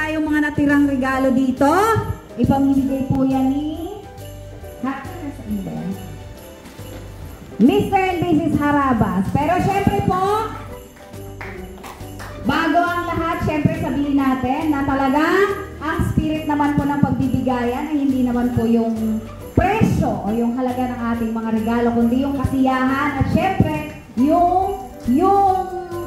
tayong mga natirang regalo dito. Ipamimigay po yan ni Mr. and Mrs. Harabas. Pero syempre po, bago ang lahat, syempre sabihin natin na talaga ang spirit naman po ng pagbibigayan ay hindi naman po yung presyo o yung halaga ng ating mga regalo, kundi yung kasiyahan at syempre yung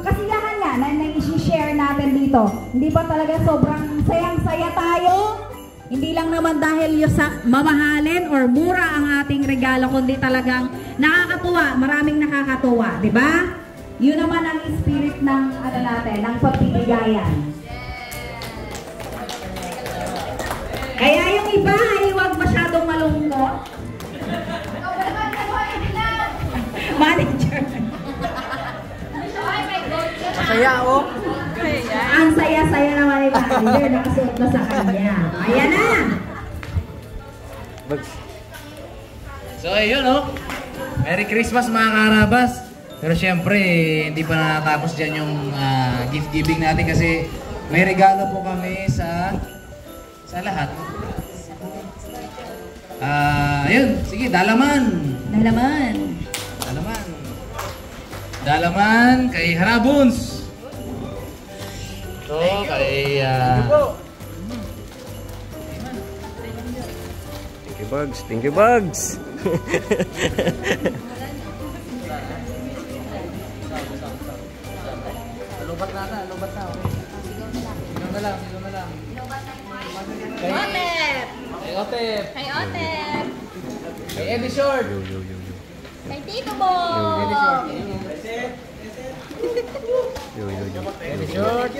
kasiyahan nga na i-share natin dito. Hindi ba talaga sobrang sayang-saya tayo? Hindi lang naman dahil yung mamahalin or mura ang ating regalo, kundi talagang nakakatuwa, maraming nakakatuwa, di ba? Yun naman ang spirit ng ano natin, ng pagbibigayan. Kaya yung iba ay huwag masyadong malungkot. Manager. Masaya ako. Ang saya-saya naman ni manager, nakasuot na sa kanya. Ayan na! So ayun Merry Christmas mga Karabas. Pero syempre, hindi pa natapos dyan yung gift giving natin kasi may regalo po kami sa lahat. Ayun, sige, dalaman. Dalaman kay Harabuns. Ito kay Thank you Bugs. Lubat na. Sigaw na lang. Kay Otep. Kay Eddie Short. Kay Tito Bo. Eddie Short.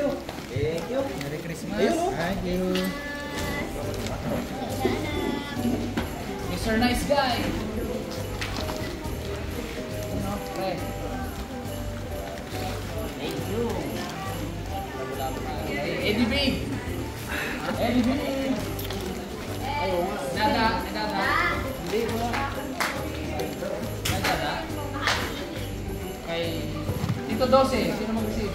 Thank you. Merry Christmas. Thank you. Mr. Nice Guy. Thank you. Eddie Big. Dada. Hindi po. Dada. Kay Tito 12. Sino mag-receive?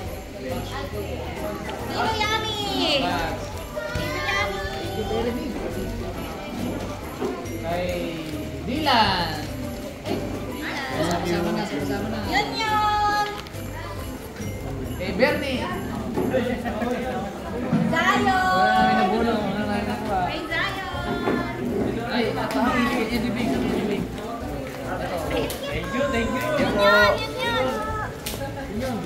Tito Yummy. Kay Dylan. Sama na. Yun. Kay Bernie. Zion. May nabulong. Kay Zion. Ay, Eddie Big. Thank you. Yun.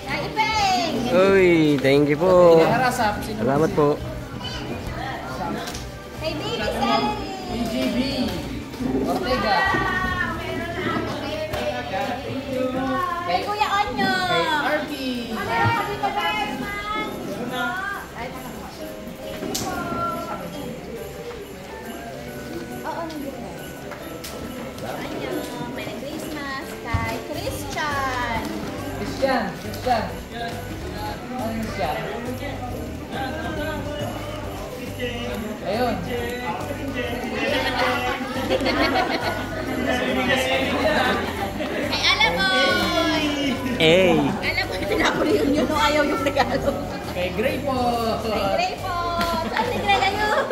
Kay Ipeng. Uy, thank you po. Salamat po. Kay Baby Celery. BJB. Ortega. Kay Kuya Onyo. Kay Arky. Merry Christmas kay Christian. Christian. Ayun. Kay Alamoy. Alamoy, pinapuriyon yun nung ayaw yung regalo. Kay Gray po. Kay Gray po. Saan si Gray ayun?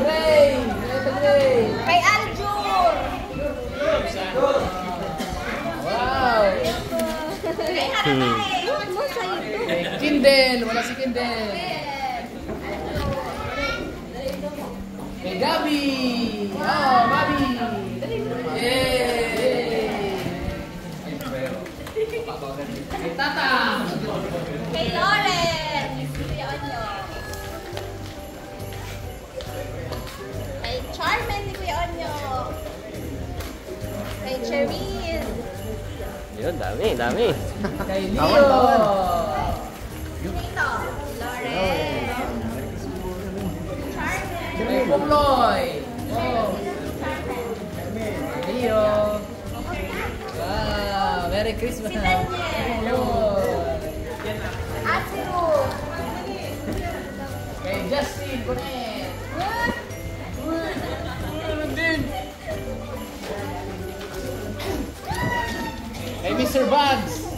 Gray. Ito Gray. Kay Aljur. Wow. Kay Haramay. Kay Kindle. Wala si Kindle. Kay Gabi. Gabi. Kay Tata. Kay Lauren. Kay Charmen ni Kuya Onyo. Kay Cherise. Yun, dami. Kay Leo. Dito. Lauren. Charmen. Kay Pumloy. Leo. Wow, Merry Christmas. Si Daniel. Asiru. Kay Justin Bonet. Kay Mr. Bugs.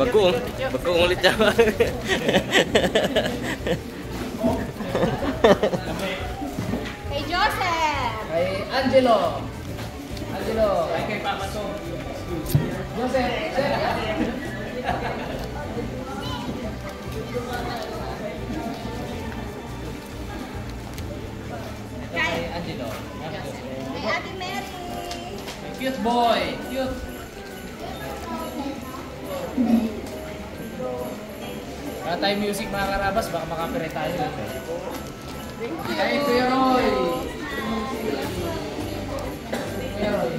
Bagong ulit naman. Kay Joseph. Kay Angelo. Ay, kay Papa Tom. Joseph. Kay Angelo. Kay Ate Mary. Cute boy. Cute. Wala tayong music mga karabas, baka makapirate tayo. Kay Kuya Roy. Kuya Roy.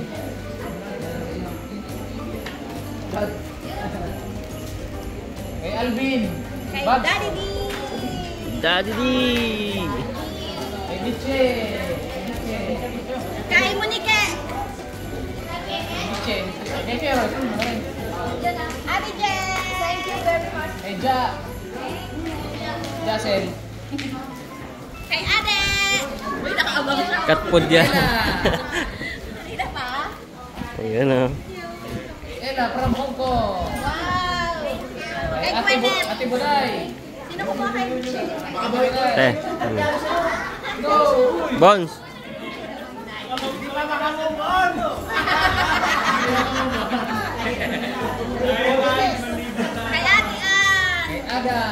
Kay Alvin. Kay Babs. Daddy D. Daddy D! Kay Nietzsche. Kay Monique. Nietzsche. Kay Kuya Roy. Ate Jen. Thank you very much. Kay Jacel. Kay Ate. Uy, nakaabang siya. Katpod yan. Kanina pa? Ayun o. Ella from Hong Kong. Wow. Kay Gwyneth. Ate Bulay. Sino ko ba kay Go! Bones! Kay Ate Ann. Kay Aga.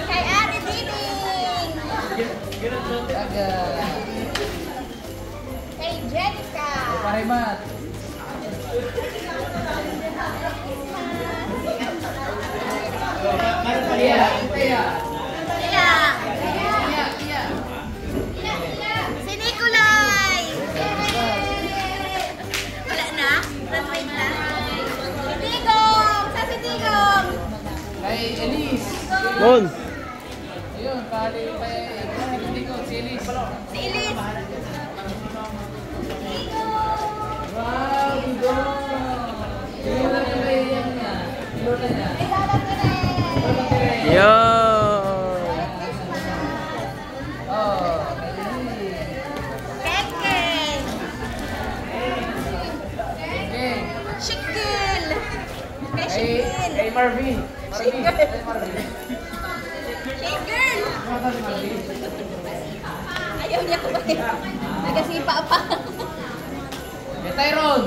Kay Ate Diding. Aga. Kay Jessica. Parimat. Iya. Si Nicolay. Wala na? Wait na. Si Tigong. Sa si Tigong. Kay Elise. Bones! Ayun, kay si Elise. Si Elise. Wow, Bigo. Ayun na yung may yan niya. Ilutan niya. Ay, dapat na rin. Yo! Oh, kay Elise. Keke. Okay. Shikil. Kay Kay Shikil. Marvin. Kay Marvin. Shikil. Ano si Marvin? Ayaw niya kumain. Nagasipa pa. Kay Tyrone.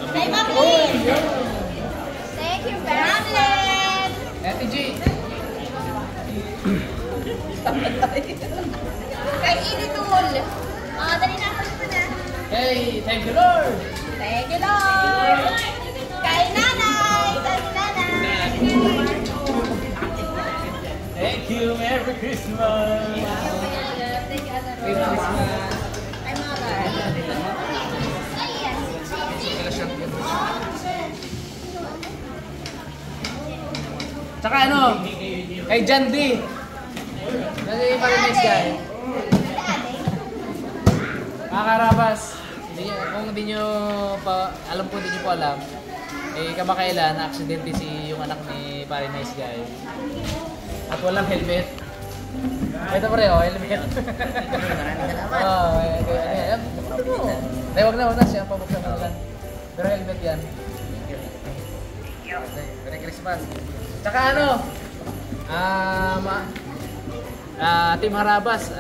Kay Marlene. Thank you, Marlene. Ate G. Kay Iditul. Dali na ako na. Hey, thank you Lord. Thank you, Lord. Kay Nanay. Thank you, Nanay. Thank you, Merry Christmas. Thank you, Ate Merry Rose. Christmas. Kay Mother. Tsaka ano, kay John D. Kasi parang nice guy. Mga karabas, kung hindi nyo pa, alam ko hindi nyo po alam, eh kamakailan, aksidente si yung anak ni parang nice guy. At walang helmet. Ito pa rin, helmet. Oo, wag na siya, pabuksan na lang. Pero helmet yan. Merry Christmas. Tsaka ano, Team Harabas,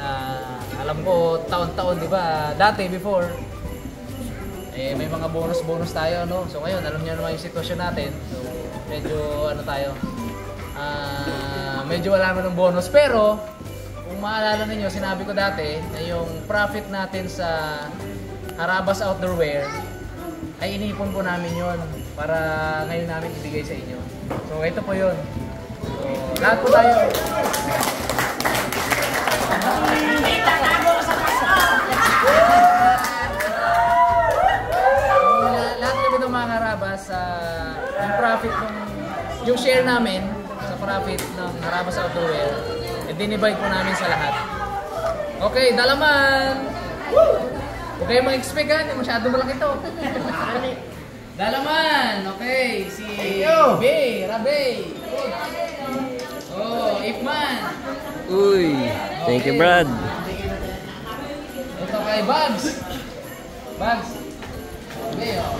alam ko taon-taon, di ba? Dati, before, eh, may mga bonus tayo, no? So ngayon, alam niyo naman yung sitwasyon natin. So, medyo ano tayo, medyo wala naman ng bonus. Pero, kung maalala ninyo, sinabi ko dati na yung profit natin sa Harabas Outdoor Wear, ay inipon po namin yon para ngayon namin ibigay sa inyo. So ito po yun. So lahat po tayo. Lahat kami ng mga Harabas, yung profit yung share namin sa profit ng Harabas Outdoor Wear, dinivide po namin sa lahat. Okay, dalaman! Huwag kayong mag-expect ha, hindi masyado malaki ito. Dalaman! Okay, si Bay, Rabay. Oh, Ipman. Uy! Thank you, Brad. Ito kay Babs. Bags. Okay, oh.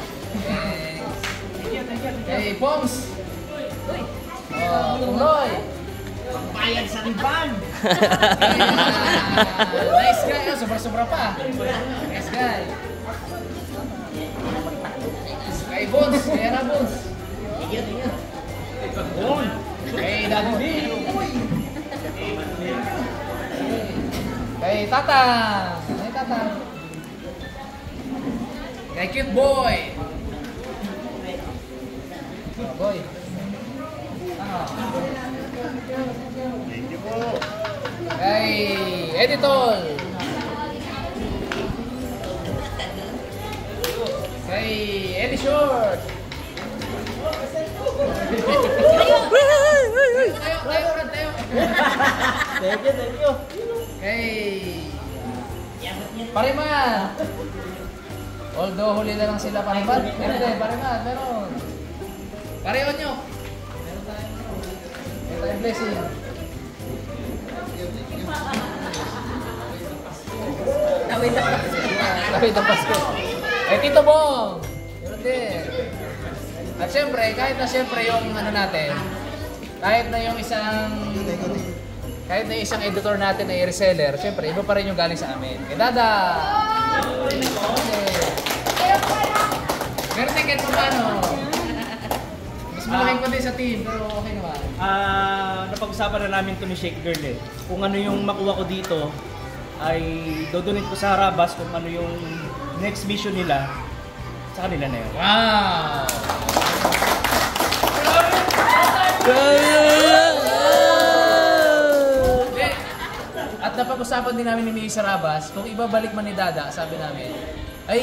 Okay, Poms. Oh, Pungloy. Bayad sa riban! Nice guy. Oh, sobra-sobra pa. Nice guy. Kay Bones. Kay Era Bones. Kay Daddy B. Kay Tatang. Kay Tatang. Kay Cute Boy. Oh, boy. Thank you po! Kay Editor. Kay Eddie Short. Tayo. Thank you! Kay Pariman. Although huli na lang sila Pariman. Pariman, meron. Pareho nyo. Meron tayong blessing. Tawid ang Pasko. Eh, Tito Bong. Meron din. At syempre, kahit na syempre yung ano natin, kahit na yung isang editor natin na i-reseller, syempre, iba pa rin yung galing sa amin. Kay Dada! Pero ticket mo paano? Mas malaking ko din sa team, pero okay naman. Napag-usapan na namin ito ni Shake Girl eh. Kung ano yung makuha ko dito, ay dodonate ko sa Harabas kung ano yung next mission nila sa kanila na yun. Wow! At napag-usapan din namin ni Mie Sarabas, kung ibabalik man ni Dada, sabi namin, ay...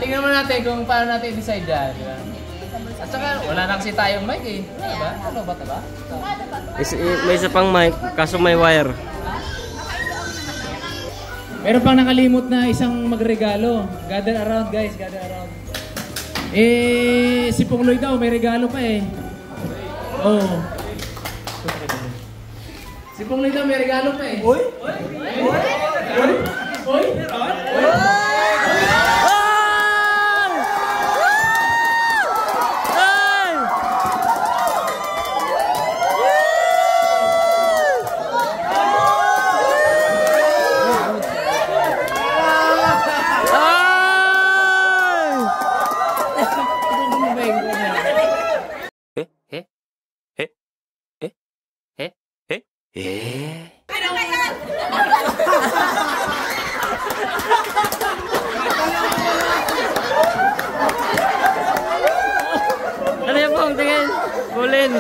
Tingnan mo natin kung paano natin i-decide dyan. Diba? At saka, wala na kasi tayong mic eh. Wala ba? Ano ba ito ba? May isa pang mic, kaso may wire. Meron pang nakalimot na isang magregalo. Gather around guys, gather around. Eh, si Pungloy daw, may regalo pa eh. Oh. Si Pungloy daw, may regalo pa eh. Uy! Uy! Uy! Uy! Ano yan pong tingin? Bulin.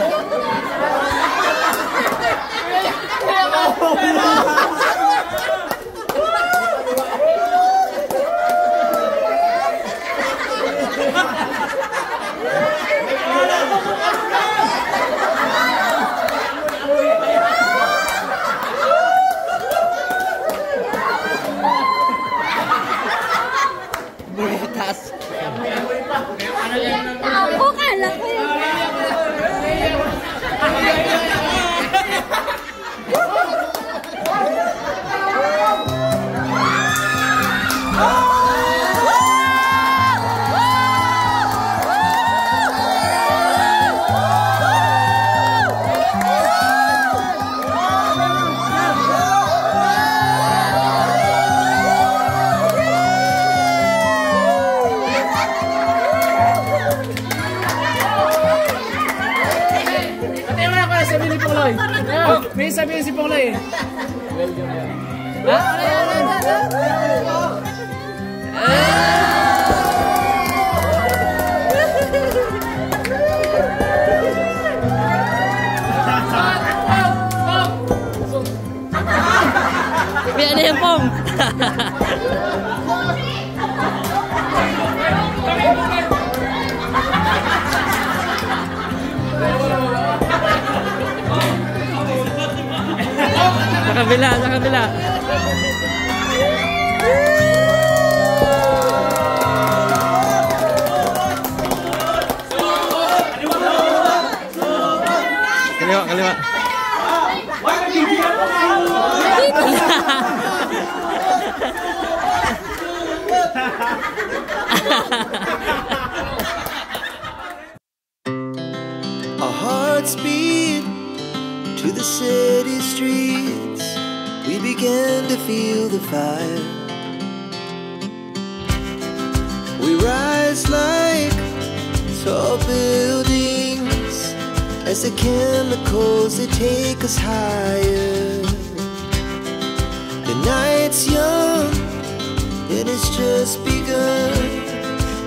Ako, kala ko yun. May sabihin si Pungloy eh. Ha? Ano yan pong? Sa kabila, sa kabila. fire. We rise like tall buildings as the chemicals they take us higher. The night's young, it has just begun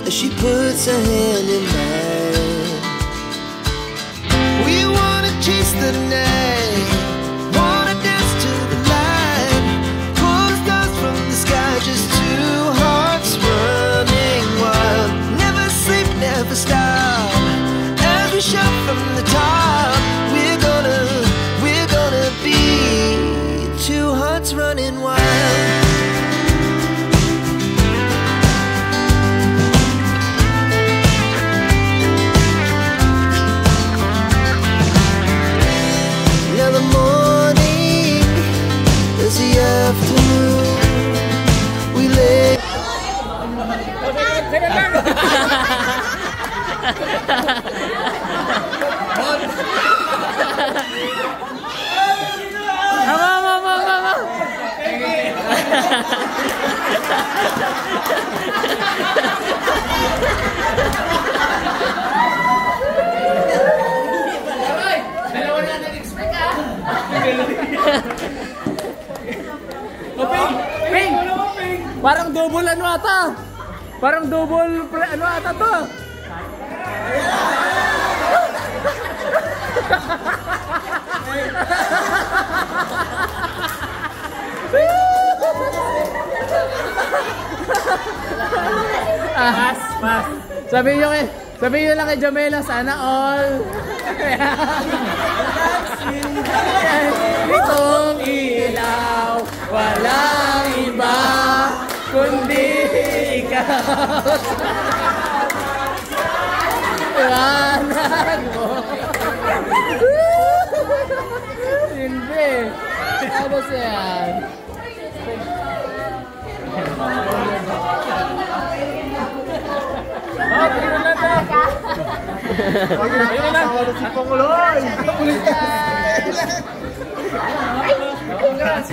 as she puts her hand in mine. We wanna chase the night, wanna dance to the light, pull the stars from the sky, just two hearts running wild. Never sleep, never stop, as we shout from the top. We're gonna be two hearts running wild. Now the morning is the afternoon. We lay. Parang double ano ata? Parang double ano ata to? Pas. Sabihin nyo lang kay Jamela, sana all. Itong ilaw, walang iba, kundi ikaw. Iwanan mo. Hindi. Ano siya? Tingnan natin. Ayun na. Si Panguloy. Congrats.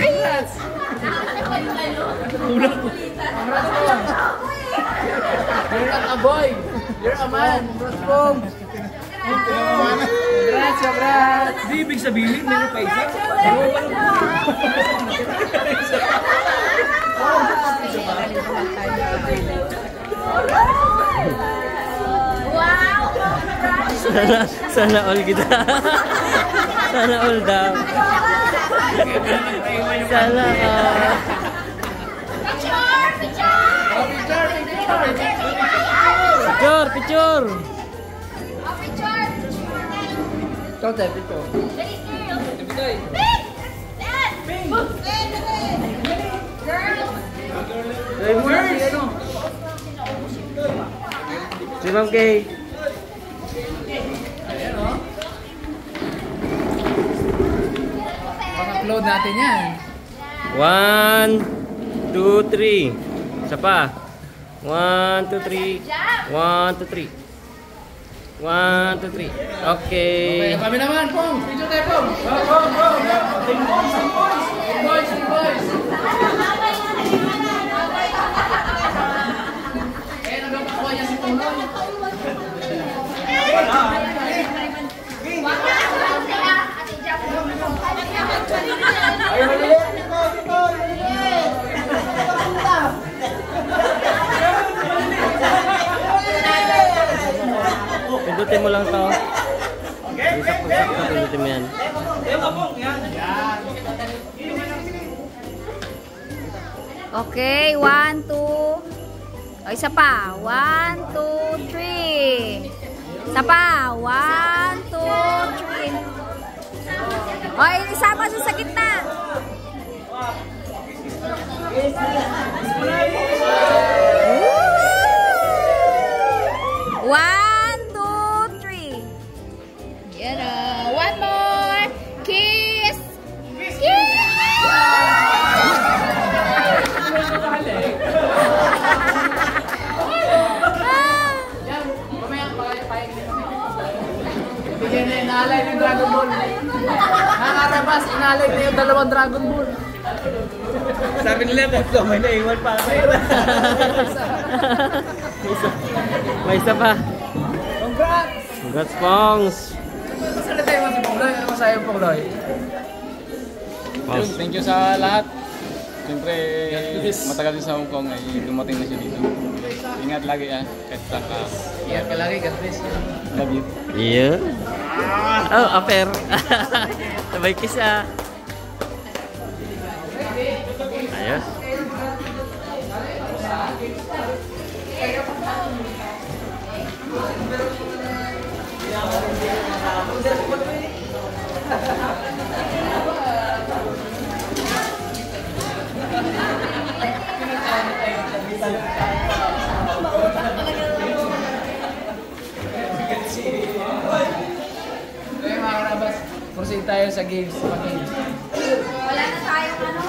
You're a boy. You're a man. Congrats. Di ibig sabihin, meron pa isa. Wow! Sana all kita. Sana all daw. Sana Picture! Si Ma'am Kay. Pang-upload natin yan. 1, 2, 3. Isa pa. 1, 2, 3. 1, 2, 3. 1, 2, 3. Okay. Kami naman, Pong. Picture tayo, Pong. Pong. Team boys. Nagpapakuha niya si Pong. Pindutin mo lang to. Sakto, pindutin mo yan. Okay, 1, 2. O, isa pa. 1, 2, 3. Isa pa. 1, 2, 3. O, isama sa gitna. One, two, three. Yan o. One more. Kiss. Bigyan na inaalay ng Dragon Ball. Nangarabas, inaalay na yung 2 Dragon Ball. Sabi nila tatlo, may naiwan pa kayo. May isa pa. Congrats! Congrats, Pongs! Saan na tayo si Pongloy? Ano masaya yung Pongloy? Pongs. Thank you sa lahat. Siyempre, matagal din sa Hong Kong ay dumating na siya dito. Ingat lagi kahit saan ka. Ingat ka lagi, God bless you. Love you. Yeah. Oh, aper. Sabay kiss ah. Ayos. Okay mga karabas, proceed tayo sa games. Wala na tayong ano.